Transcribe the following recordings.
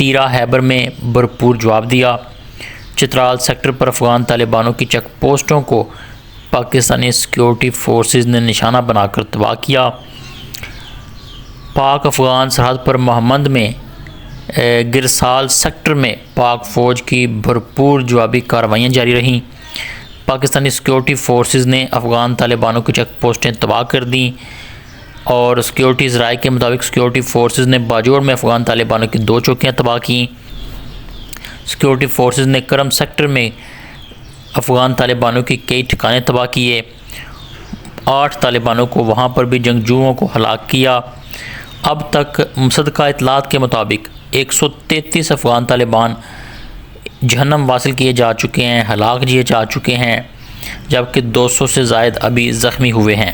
تیرا ہیبر میں بھرپور جواب دیا۔ چترال سیکٹر پر افغان طالبانوں کی چیک پوسٹوں کو پاکستانی سیکیورٹی فورسز نے نشانہ بنا کر تباہ کیا۔ پاک افغان سرحد پر محمد میں گرسال سیکٹر میں پاک فوج کی بھرپور جوابی کارروائیاں جاری رہیں۔ پاکستانی سیکیورٹی فورسز نے افغان طالبانوں کی چیک پوسٹیں تباہ کر دیں اور سیکیورٹی ذرائع کے مطابق سیکیورٹی فورسز نے باجوڑ میں افغان طالبانوں کی 2 چوکیاں تباہ کیں۔ سیکیورٹی فورسز نے کرم سیکٹر میں افغان طالبانوں کی کئی ٹھکانے تباہ کیے۔ 8 طالبانوں کو وہاں پر بھی جنگجوؤں کو ہلاک کیا۔ اب تک مصدقہ اطلاعات کے مطابق 133 افغان طالبان جہنم واصل کیے جا چکے ہیں، ہلاک کیے جا چکے ہیں، جبکہ 200 سے زائد ابھی زخمی ہوئے ہیں۔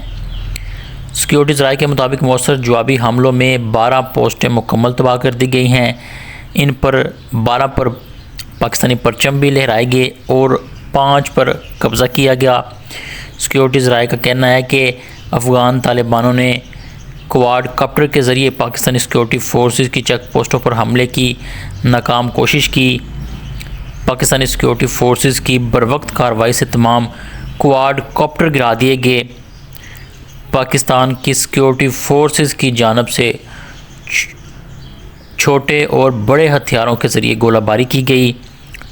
سیکیورٹی ذرائع کے مطابق مؤثر جوابی حملوں میں 12 پوسٹیں مکمل تباہ کر دی گئی ہیں۔ ان پر 12 پر پاکستانی پرچم بھی لہرائے گئے اور 5 پر قبضہ کیا گیا۔ سیکیورٹی ذرائع کا کہنا ہے کہ افغان طالبانوں نے کوارڈ کاپٹر کے ذریعے پاکستانی سیکیورٹی فورسز کی چیک پوسٹوں پر حملے کی ناکام کوشش کی۔ پاکستانی سیکیورٹی فورسز کی بروقت کارروائی سے تمام کوارڈ کاپٹر گرا دیے گئے۔ پاکستان کی سیکیورٹی فورسز کی جانب سے چھوٹے اور بڑے ہتھیاروں کے ذریعے گولہ باری کی گئی،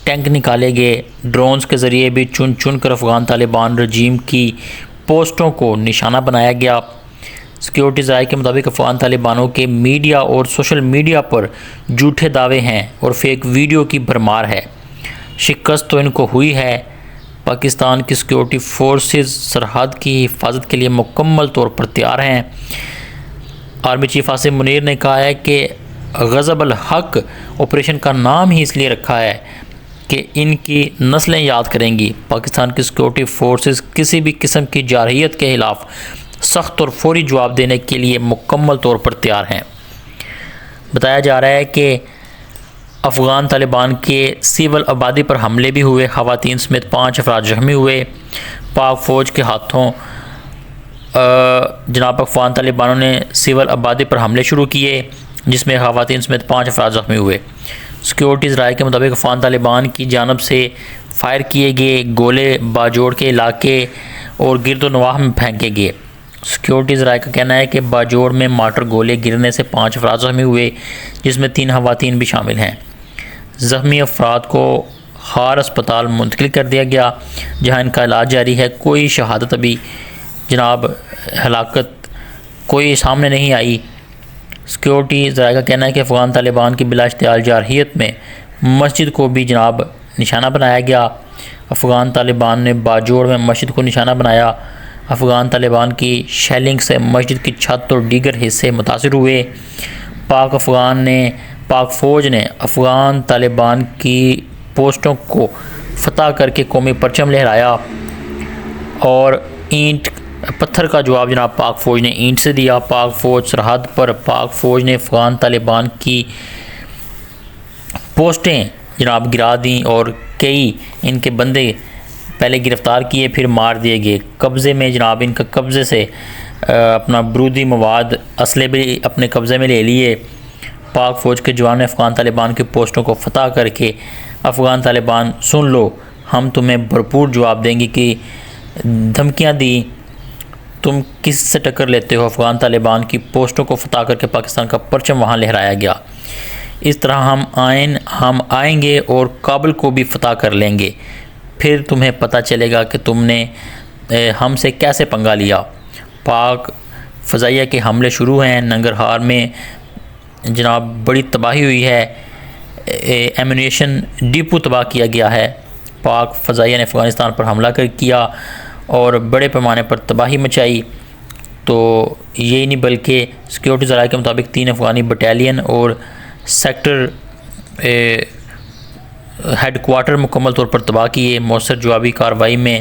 ٹینک نکالے گئے، ڈرونز کے ذریعے بھی چن چن کر افغان طالبان رجیم کی پوسٹوں کو نشانہ بنایا گیا۔ سیکیورٹی ذرائع کے مطابق افغان طالبانوں کے میڈیا اور سوشل میڈیا پر جھوٹے دعوے ہیں اور فیک ویڈیو کی بھرمار ہے۔ شکست تو ان کو ہوئی ہے۔ پاکستان کی سیکیورٹی فورسز سرحد کی حفاظت کے لیے مکمل طور پر تیار ہیں۔ آرمی چیف عاصم منیر نے کہا ہے کہ غضب الحق آپریشن کا نام ہی اس لیے رکھا ہے کہ ان کی نسلیں یاد کریں گی۔ پاکستان کی سیکیورٹی فورسز کسی بھی قسم کی جارحیت کے خلاف سخت اور فوری جواب دینے کے لیے مکمل طور پر تیار ہیں۔ بتایا جا رہا ہے کہ افغان طالبان کے سول آبادی پر حملے بھی ہوئے، خواتین سمیت 5 افراد زخمی ہوئے۔ پاک فوج کے ہاتھوں جناب افغان طالبانوں نے سول آبادی پر حملے شروع کیے، جس میں خواتین سمیت 5 افراد زخمی ہوئے۔ سیکیورٹی ذرائع کے مطابق افغان طالبان کی جانب سے فائر کیے گئے گولے باجوڑ کے علاقے اور گرد و نواح میں پھینکے گئے۔ سیکیورٹی ذرائع کا کہنا ہے کہ باجوڑ میں مارٹر گولے گرنے سے 5 افراد زخمی ہوئے، جس میں 3 خواتین بھی شامل ہیں۔ زخمی افراد کو خار اسپتال منتقل کر دیا گیا، جہاں ان کا علاج جاری ہے۔ کوئی شہادت ابھی جناب ہلاکت کوئی سامنے نہیں آئی۔ سیکیورٹی ذرائع کا کہنا ہے کہ افغان طالبان کی بلا اشتعال جارحیت میں مسجد کو بھی جناب نشانہ بنایا گیا۔ افغان طالبان نے باجوڑ میں مسجد کو نشانہ بنایا۔ افغان طالبان کی شیلنگ سے مسجد کی چھت اور دیگر حصے متاثر ہوئے۔ پاک فوج نے افغان طالبان کی پوسٹوں کو فتح کر کے قومی پرچم لہرایا اور اینٹ پتھر کا جواب جناب پاک فوج نے اینٹ سے دیا۔ پاک فوج سرحد پر پاک فوج نے افغان طالبان کی پوسٹیں جناب گرا دیں اور کئی ان کے بندے پہلے گرفتار کیے پھر مار دیے گئے۔ قبضے میں جناب ان کا قبضے سے اپنا برودی مواد اسلحے بھی اپنے قبضے میں لے لیے۔ پاک فوج کے جوان نے افغان طالبان کی پوسٹوں کو فتح کر کے افغان طالبان سن لو، ہم تمہیں بھرپور جواب دیں گے کہ دھمکیاں دی، تم کس سے ٹکر لیتے ہو۔ افغان طالبان کی پوسٹوں کو فتح کر کے پاکستان کا پرچم وہاں لہرایا گیا۔ اس طرح ہم آئیں گے اور کابل کو بھی فتح کر لیں گے، پھر تمہیں پتہ چلے گا کہ تم نے ہم سے کیسے پنگا لیا۔ پاک فضائیہ کے حملے شروع ہیں۔ ننگرہار میں جناب بڑی تباہی ہوئی ہے، ایمونیشن ڈپو تباہ کیا گیا ہے۔ پاک فضائیہ نے افغانستان پر حملہ کیا اور بڑے پیمانے پر تباہی مچائی۔ تو یہی نہیں بلکہ سیکیورٹی ذرائع کے مطابق 3 افغانی بٹالین اور سیکٹر ہیڈ کوارٹر مکمل طور پر تباہ کیے۔ مؤثر جوابی کارروائی میں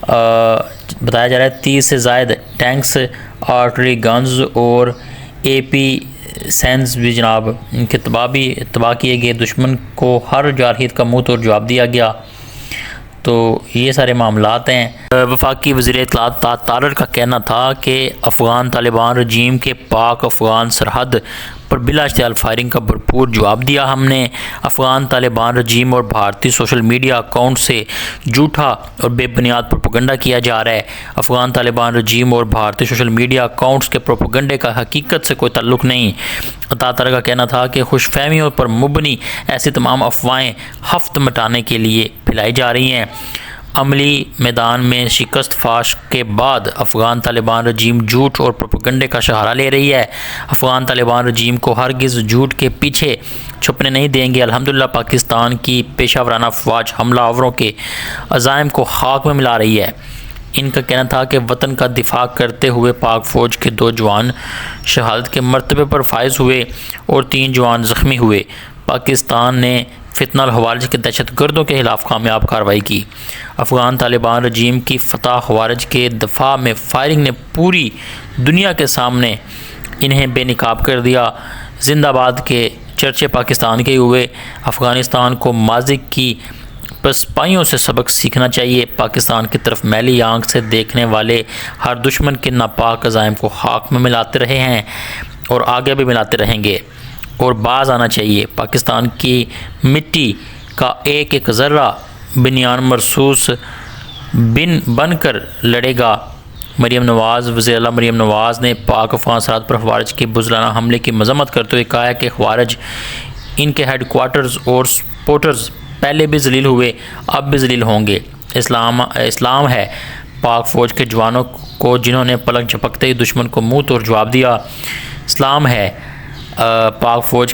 بتایا جا رہا ہے 30 سے زائد ٹینکس، آرٹری گنز اور AP سینز بھی جناب ان کے تباہ کیے گئے۔ دشمن کو ہر جارحیت کا منہ توڑ جواب دیا گیا۔ تو یہ سارے معاملات ہیں۔ وفاقی وزیر اطلاعات تارر کا کہنا تھا کہ افغان طالبان رجیم کے پاک افغان سرحد پر بلا اشتعال فائرنگ کا بھرپور جواب دیا. ہم نے افغان طالبان رجیم اور بھارتی سوشل میڈیا اکاؤنٹ سے جھوٹا اور بے بنیاد پروپیگنڈا کیا جا رہا ہے. افغان طالبان رجیم اور بھارتی سوشل میڈیا اکاؤنٹس کے پروپیگنڈے کا حقیقت سے کوئی تعلق نہیں. تارر کا کہنا تھا کہ خوش فہمیوں پر مبنی ایسی تمام افواہیں ہفت مٹانے کے لیے پھیلائی جا رہی ہیں. عملی میدان میں شکست فاش کے بعد افغان طالبان رجیم جھوٹ اور پروپیگنڈے کا سہارا لے رہی ہے. افغان طالبان رجیم کو ہرگز جھوٹ کے پیچھے چھپنے نہیں دیں گے. الحمدللہ پاکستان کی پیشہ ورانہ افواج حملہ آوروں کے عزائم کو خاک میں ملا رہی ہے. ان کا کہنا تھا کہ وطن کا دفاع کرتے ہوئے پاک فوج کے 2 جوان شہادت کے مرتبے پر فائز ہوئے اور 3 جوان زخمی ہوئے. پاکستان نے فتنہ الخوارج کے دہشت گردوں کے خلاف کامیاب کارروائی کی. افغان طالبان رجیم کی فتح خوارج کے دفاع میں فائرنگ نے پوری دنیا کے سامنے انہیں بے نقاب کر دیا. زندہ باد کے چرچے پاکستان کے ہوئے. افغانستان کو ماضی کی پسپائیوں سے سبق سیکھنا چاہیے. پاکستان کی طرف میلی آنکھ سے دیکھنے والے ہر دشمن کے ناپاک عزائم کو خاک میں ملاتے رہے ہیں اور آگے بھی ملاتے رہیں گے اور باز آنا چاہیے. پاکستان کی مٹی کا ایک ایک ذرہ بنیان مرصوص بن کر لڑے گا. مریم نواز وزیر اعلیٰ مریم نواز نے پاک افغان سرحد پر خوارج کے بزدلانہ حملے کی مذمت کرتے ہوئے کہا ہے کہ خوارج ان کے ہیڈ کوارٹرز اور سپورٹرز پہلے بھی ذلیل ہوئے، اب بھی ذلیل ہوں گے. اسلام ہے پاک فوج کے جوانوں کو جنہوں نے پلک جھپکتے ہی دشمن کو منہ توڑ جواب دیا. اسلام ہے پاک فوج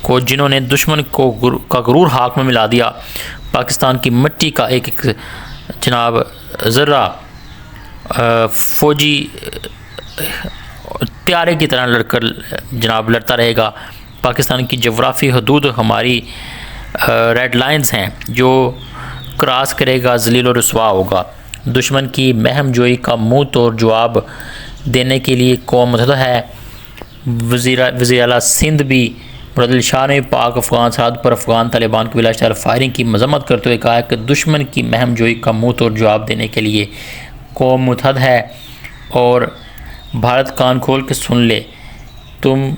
کو جنہوں نے دشمن کا غرور ہاک میں ملا دیا. پاکستان کی مٹی کا ایک ایک جناب ذرہ فوجی طیارے کی طرح جناب لڑتا رہے گا. پاکستان کی جغرافی حدود ہماری ریڈ لائنز ہیں، جو کراس کرے گا ذلیل و رسوا ہوگا. دشمن کی مہم جوئی کا منہ توڑ جواب دینے کے لیے قوم متحد ہے. وزیر اعلیٰ سندھ بھی مراد علی شاہ نے پاک افغان سرحد پر افغان طالبان کی بلا اشتعال فائرنگ کی مذمت کرتے ہوئے کہا ہے کہ دشمن کی مہم جوئی کا منہ توڑ جواب دینے کے لیے قوم متحد ہے اور بھارت کان کھول کے سن لے. تم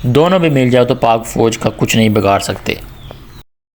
دونوں بھی مل جاؤ تو پاک فوج کا کچھ نہیں بگاڑ سکتے.